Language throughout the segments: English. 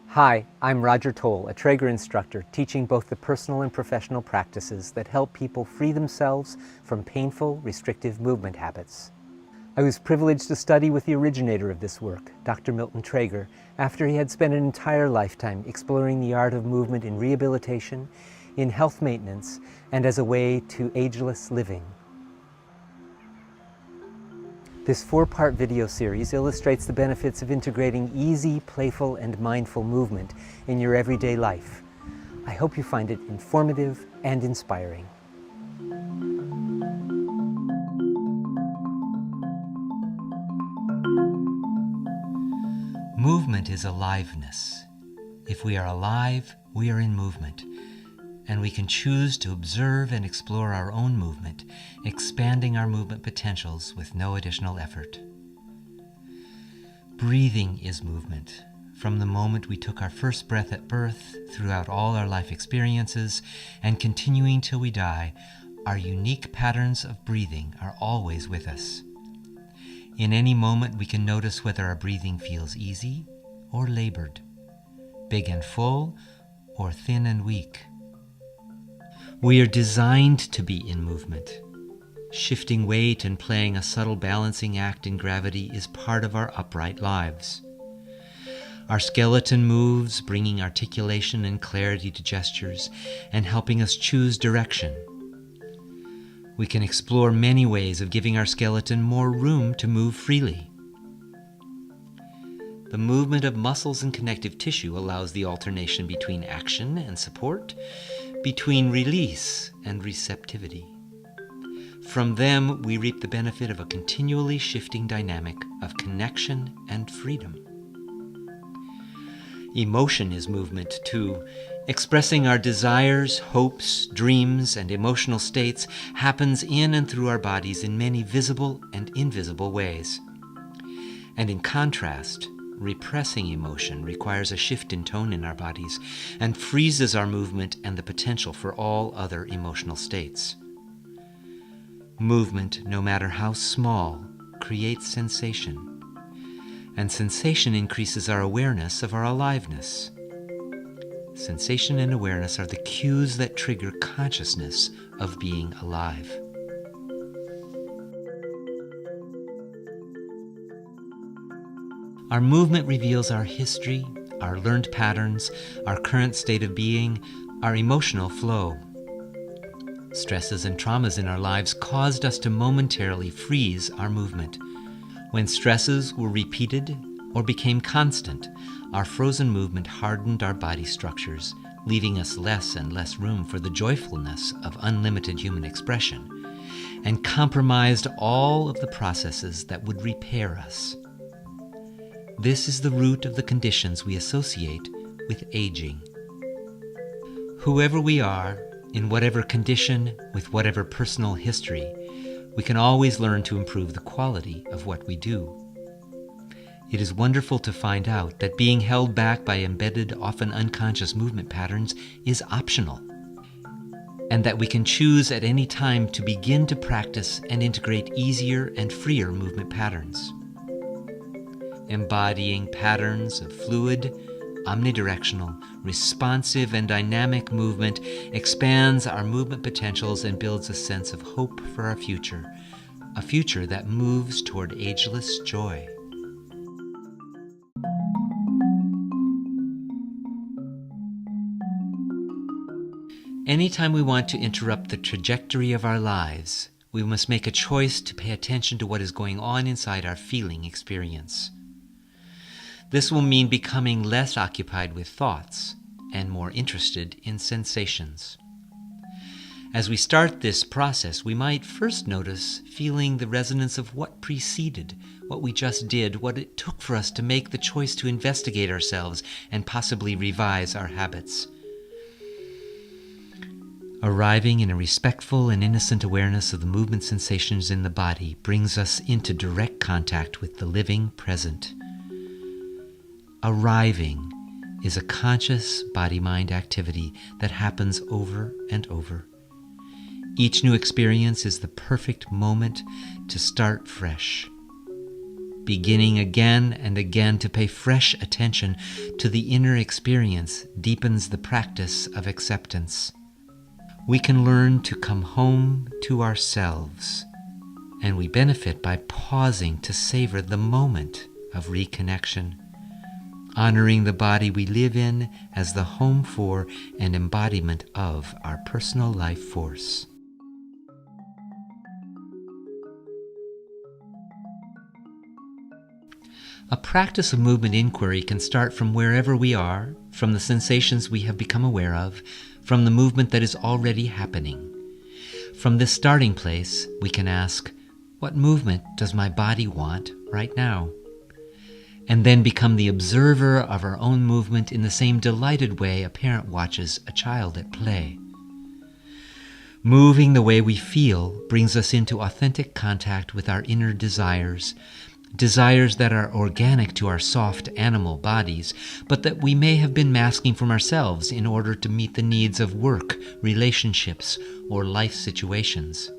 Hi, I'm Roger Tolle, a Trager instructor teaching both the personal and professional practices that help people free themselves from painful, restrictive movement habits. I was privileged to study with the originator of this work, Dr. Milton Trager, after he had spent an entire lifetime exploring the art of movement in rehabilitation, in health maintenance, and as a way to ageless living. This 4-part video series illustrates the benefits of integrating easy, playful, and mindful movement in your everyday life. I hope you find it informative and inspiring. Movement is aliveness. If we are alive, we are in movement, and we can choose to observe and explore our own movement, expanding our movement potentials with no additional effort. Breathing is movement. From the moment we took our first breath at birth, throughout all our life experiences, and continuing till we die, our unique patterns of breathing are always with us. In any moment, we can notice whether our breathing feels easy or labored, big and full or thin and weak. We are designed to be in movement. Shifting weight and playing a subtle balancing act in gravity is part of our upright lives. Our skeleton moves, bringing articulation and clarity to gestures and helping us choose direction. We can explore many ways of giving our skeleton more room to move freely. The movement of muscles and connective tissue allows the alternation between action and support, between release and receptivity. From them, we reap the benefit of a continually shifting dynamic of connection and freedom. Emotion is movement, too. Expressing our desires, hopes, dreams, and emotional states happens in and through our bodies in many visible and invisible ways. And in contrast, repressing emotion requires a shift in tone in our bodies and freezes our movement and the potential for all other emotional states. Movement, no matter how small, creates sensation, and sensation increases our awareness of our aliveness. Sensation and awareness are the cues that trigger consciousness of being alive. Our movement reveals our history, our learned patterns, our current state of being, our emotional flow. Stresses and traumas in our lives caused us to momentarily freeze our movement. When stresses were repeated or became constant, our frozen movement hardened our body structures, leaving us less and less room for the joyfulness of unlimited human expression, and compromised all of the processes that would repair us. This is the root of the conditions we associate with aging. Whoever we are, in whatever condition, with whatever personal history, we can always learn to improve the quality of what we do. It is wonderful to find out that being held back by embedded, often unconscious movement patterns is optional, and that we can choose at any time to begin to practice and integrate easier and freer movement patterns. Embodying patterns of fluid, omnidirectional, responsive, and dynamic movement expands our movement potentials and builds a sense of hope for our future, a future that moves toward ageless joy. Anytime we want to interrupt the trajectory of our lives, we must make a choice to pay attention to what is going on inside our feeling experience. This will mean becoming less occupied with thoughts and more interested in sensations. As we start this process, we might first notice feeling the resonance of what preceded, what we just did, what it took for us to make the choice to investigate ourselves and possibly revise our habits. Arriving in a respectful and innocent awareness of the movement sensations in the body brings us into direct contact with the living present. Arriving is a conscious body-mind activity that happens over and over. Each new experience is the perfect moment to start fresh, beginning again and again to pay fresh attention to the inner experience deepens the practice of acceptance. We can learn to come home to ourselves, and we benefit by pausing to savor the moment of reconnection, honoring the body we live in as the home for and embodiment of our personal life force. A practice of movement inquiry can start from wherever we are, from the sensations we have become aware of, from the movement that is already happening. From this starting place, we can ask, what movement does my body want right now? And then become the observer of our own movement in the same delighted way a parent watches a child at play. Moving the way we feel brings us into authentic contact with our inner desires, desires that are organic to our soft animal bodies, but that we may have been masking from ourselves in order to meet the needs of work, relationships, or life situations.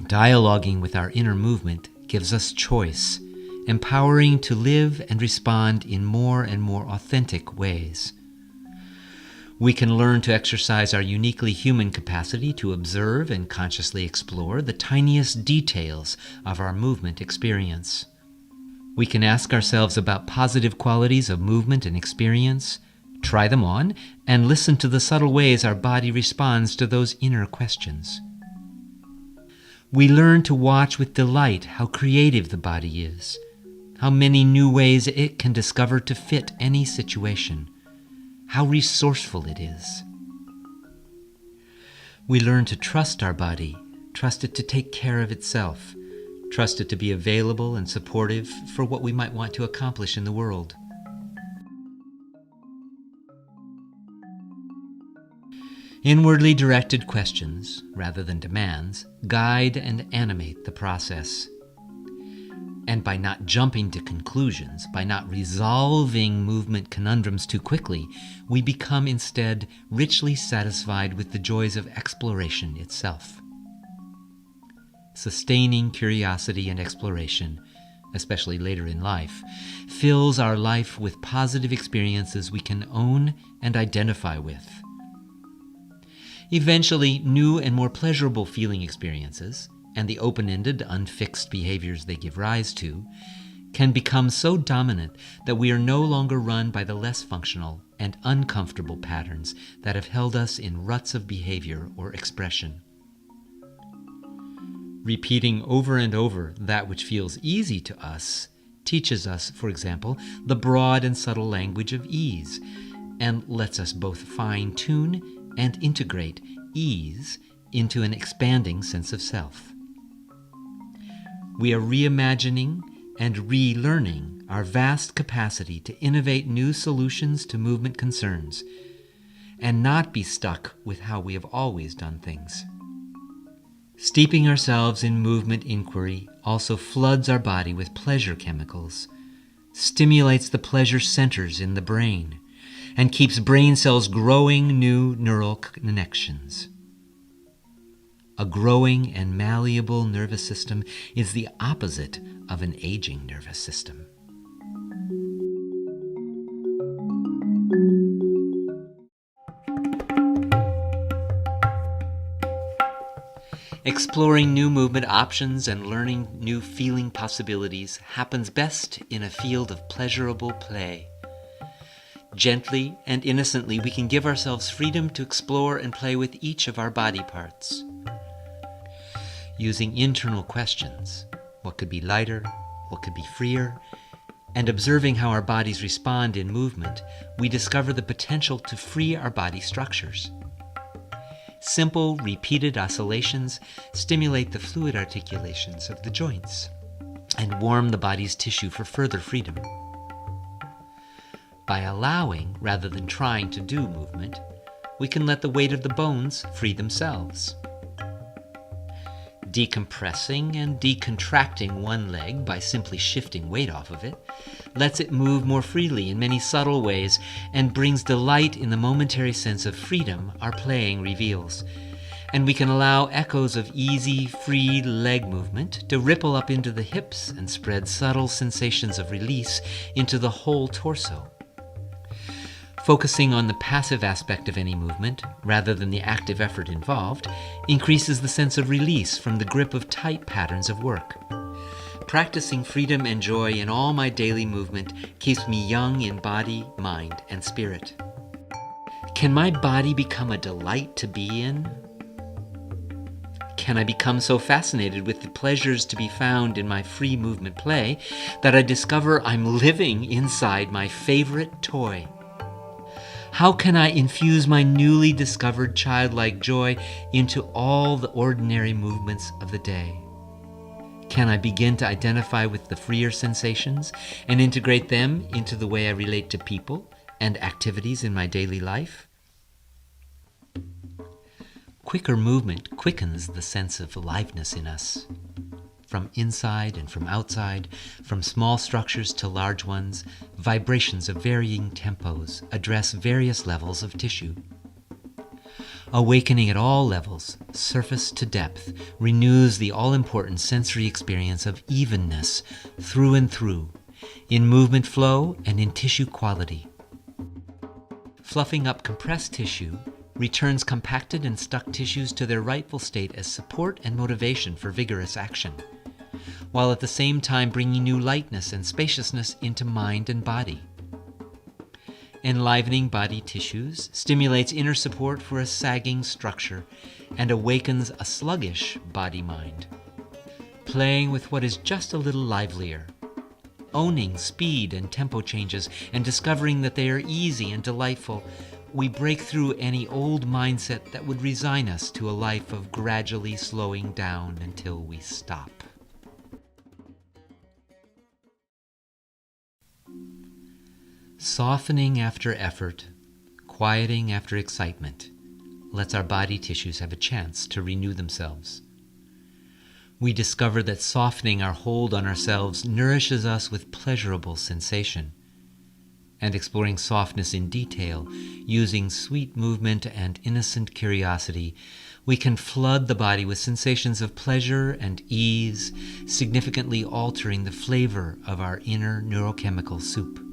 Dialoguing with our inner movement gives us choice, empowering to live and respond in more and more authentic ways. We can learn to exercise our uniquely human capacity to observe and consciously explore the tiniest details of our movement experience. We can ask ourselves about positive qualities of movement and experience, try them on, and listen to the subtle ways our body responds to those inner questions. We learn to watch with delight how creative the body is, how many new ways it can discover to fit any situation, how resourceful it is. We learn to trust our body, trust it to take care of itself, trust it to be available and supportive for what we might want to accomplish in the world. Inwardly directed questions, rather than demands, guide and animate the process. And by not jumping to conclusions, by not resolving movement conundrums too quickly, we become instead richly satisfied with the joys of exploration itself. Sustaining curiosity and exploration, especially later in life, fills our life with positive experiences we can own and identify with. Eventually, new and more pleasurable feeling experiences, and the open-ended, unfixed behaviors they give rise to, can become so dominant that we are no longer run by the less functional and uncomfortable patterns that have held us in ruts of behavior or expression. Repeating over and over that which feels easy to us teaches us, for example, the broad and subtle language of ease, and lets us both fine-tune and integrate ease into an expanding sense of self. We are reimagining and relearning our vast capacity to innovate new solutions to movement concerns and not be stuck with how we have always done things. Steeping ourselves in movement inquiry also floods our body with pleasure chemicals, stimulates the pleasure centers in the brain, and keeps brain cells growing new neural connections. A growing and malleable nervous system is the opposite of an aging nervous system. Exploring new movement options and learning new feeling possibilities happens best in a field of pleasurable play. Gently and innocently, we can give ourselves freedom to explore and play with each of our body parts. Using internal questions, what could be lighter, what could be freer, and observing how our bodies respond in movement, we discover the potential to free our body structures. Simple, repeated oscillations stimulate the fluid articulations of the joints and warm the body's tissue for further freedom. By allowing, rather than trying to do movement, we can let the weight of the bones free themselves. Decompressing and decontracting one leg by simply shifting weight off of it lets it move more freely in many subtle ways and brings delight in the momentary sense of freedom our playing reveals. and we can allow echoes of easy, free leg movement to ripple up into the hips and spread subtle sensations of release into the whole torso. Focusing on the passive aspect of any movement, rather than the active effort involved, increases the sense of release from the grip of tight patterns of work. Practicing freedom and joy in all my daily movement keeps me young in body, mind, and spirit. Can my body become a delight to be in? Can I become so fascinated with the pleasures to be found in my free movement play that I discover I'm living inside my favorite toy? How can I infuse my newly discovered childlike joy into all the ordinary movements of the day? Can I begin to identify with the freer sensations and integrate them into the way I relate to people and activities in my daily life? Quicker movement quickens the sense of aliveness in us. From inside and from outside, from small structures to large ones, vibrations of varying tempos address various levels of tissue. Awakening at all levels, surface to depth, renews the all-important sensory experience of evenness through and through, in movement flow and in tissue quality. Fluffing up compressed tissue returns compacted and stuck tissues to their rightful state as support and motivation for vigorous action, while at the same time bringing new lightness and spaciousness into mind and body. Enlivening body tissues stimulates inner support for a sagging structure and awakens a sluggish body-mind. Playing with what is just a little livelier, owning speed and tempo changes and discovering that they are easy and delightful, we break through any old mindset that would resign us to a life of gradually slowing down until we stop. Softening after effort, quieting after excitement, lets our body tissues have a chance to renew themselves. We discover that softening our hold on ourselves nourishes us with pleasurable sensation. And exploring softness in detail, using sweet movement and innocent curiosity, we can flood the body with sensations of pleasure and ease, significantly altering the flavor of our inner neurochemical soup.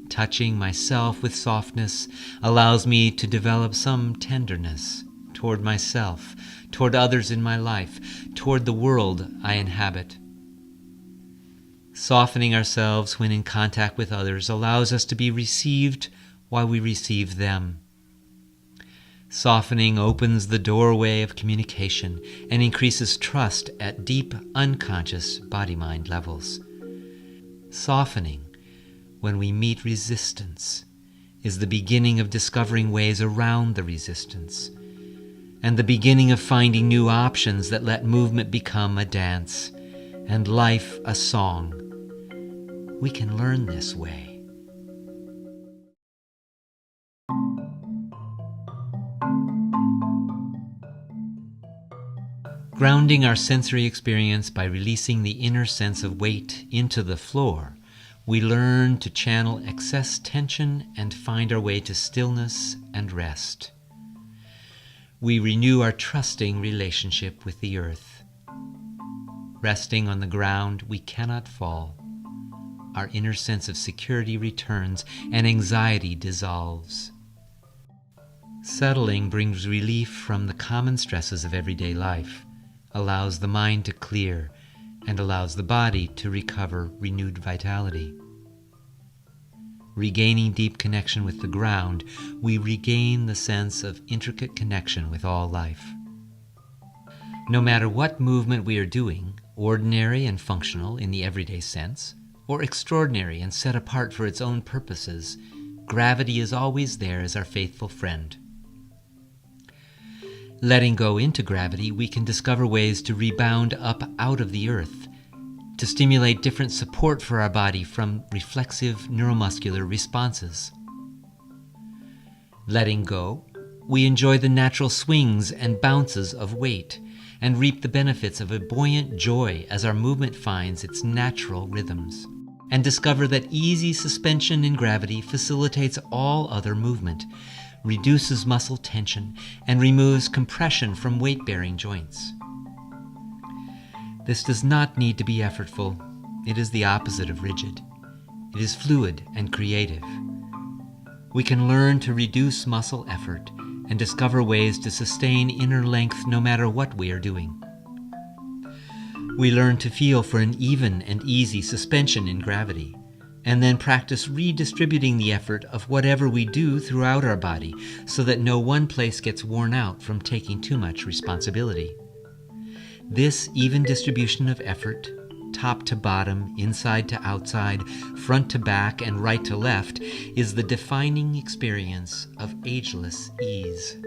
Touching myself with softness allows me to develop some tenderness toward myself, toward others in my life, toward the world I inhabit. Softening ourselves when in contact with others allows us to be received while we receive them. Softening opens the doorway of communication and increases trust at deep, unconscious body-mind levels. Softening, when we meet resistance, is the beginning of discovering ways around the resistance, and the beginning of finding new options that let movement become a dance, and life a song. We can learn this way. Grounding our sensory experience by releasing the inner sense of weight into the floor, we learn to channel excess tension and find our way to stillness and rest. We renew our trusting relationship with the earth. Resting on the ground, we cannot fall. Our inner sense of security returns and anxiety dissolves. Settling brings relief from the common stresses of everyday life, allows the mind to clear, and allows the body to recover renewed vitality. Regaining deep connection with the ground, we regain the sense of intricate connection with all life. No matter what movement we are doing, ordinary and functional in the everyday sense, or extraordinary and set apart for its own purposes, gravity is always there as our faithful friend. Letting go into gravity, we can discover ways to rebound up out of the earth, to stimulate different support for our body from reflexive neuromuscular responses. Letting go, we enjoy the natural swings and bounces of weight, and reap the benefits of a buoyant joy as our movement finds its natural rhythms, and discover that easy suspension in gravity facilitates all other movement, reduces muscle tension, and removes compression from weight-bearing joints. This does not need to be effortful. It is the opposite of rigid. It is fluid and creative. We can learn to reduce muscle effort and discover ways to sustain inner length no matter what we are doing. We learn to feel for an even and easy suspension in gravity, and then practice redistributing the effort of whatever we do throughout our body so that no one place gets worn out from taking too much responsibility. This even distribution of effort, top to bottom, inside to outside, front to back, and right to left, is the defining experience of ageless ease.